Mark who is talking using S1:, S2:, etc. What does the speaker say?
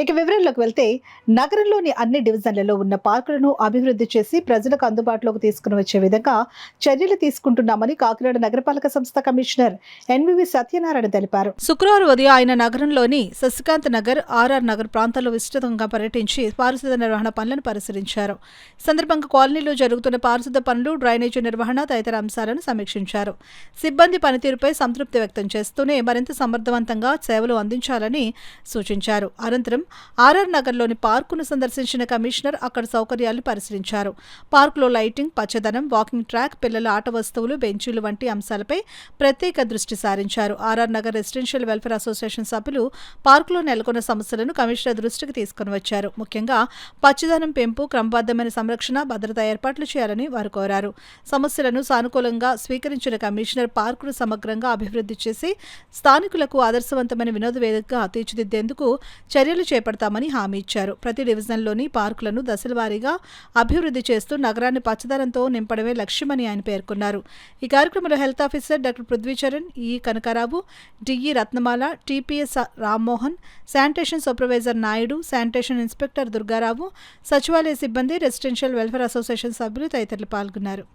S1: ఇక వివరాల్లోకి వెళ్తే నగరంలోని అన్ని డివిజన్లలో ఉన్న పార్కులను అభివృద్ధి చేసి ప్రజలకు అందుబాటులోకి తీసుకుని వచ్చే విధంగా చర్యలు తీసుకుంటున్నామని కాకినాడ నగరపాలక సంస్థ కమిషనర్ ఎన్వివి సత్యనారాయణ తెలిపారు. శుక్రవారం ఉదయం ఆయన నగరంలోని శశికాంత్ నగర్, ఆర్ఆర్ నగర్ ప్రాంతాల్లో విస్తృతంగా పర్యటించి పారిశుద్ధ నిర్వహణ పనులను పరిశీలించారు. ఈ సందర్భంగా కాలనీలో జరుగుతున్న పారిశుద్ధ పనులు, డ్రైనేజీ నిర్వహణ తదితర అంశాలను సమీక్షించారు. సిబ్బంది పనితీరుపై సంతృప్తి వ్యక్తం చేస్తూనే మరింత సమర్థవంతంగా సేవలు అందించాలని సూచించారు. అనంతరం ఆర్ఆర్ నగర్లోని పార్కును సందర్శించిన కమిషనర్ అక్కడ సౌకర్యాలను పరిశీలించారు. పార్కులో లైటింగ్, పచ్చదనం, వాకింగ్ ట్రాక్, పిల్లల ఆట వస్తువులు, బెంచీలు వంటి అంశాలపై ప్రత్యేక దృష్టి సారించారు. R R Nagar residential welfare association సభ్యులు పార్కులో నెలకొన్న సమస్యలను కమిషనర్ దృష్టికి తీసుకుని వచ్చారు. ముఖ్యంగా పచ్చదనం పెంపు, క్రమబద్ధమైన సంరక్షణ, భద్రతా ఏర్పాట్లు చేయాలని వారు కోరారు. సమస్యలను సానుకూలంగా స్వీకరించిన కమిషనర్ పార్కును సమగ్రంగా అభివృద్ధి చేసి స్థానికులకు ఆదర్శవంతమైన వినోద వేదికగా తీర్చిదిద్దేందుకు చర్యలు చేపడతామని హామీ ఇచ్చారు. ప్రతి డివిజన్లోని పార్కులను దశలవారీగా అభివృద్ధి చేస్తూ నగరాన్ని పచ్చదనంతో నింపడమే లక్ష్యమని ఆయన పేర్కొన్నారు. ఈ కార్యక్రమంలో హెల్త్ ఆఫీసర్ డాక్టర్ పృథ్వీచరణ్, ఈ Kanakarao, DE Ratnamala, TPS Rammohan, sanitation supervisor Naidu, sanitation inspector Durgarao, సచివాలయ సిబ్బంది, రెసిడెన్షియల్ వెల్ఫేర్ అసోసియేషన్ సభ్యులు తదితరులు పాల్గొన్నారు.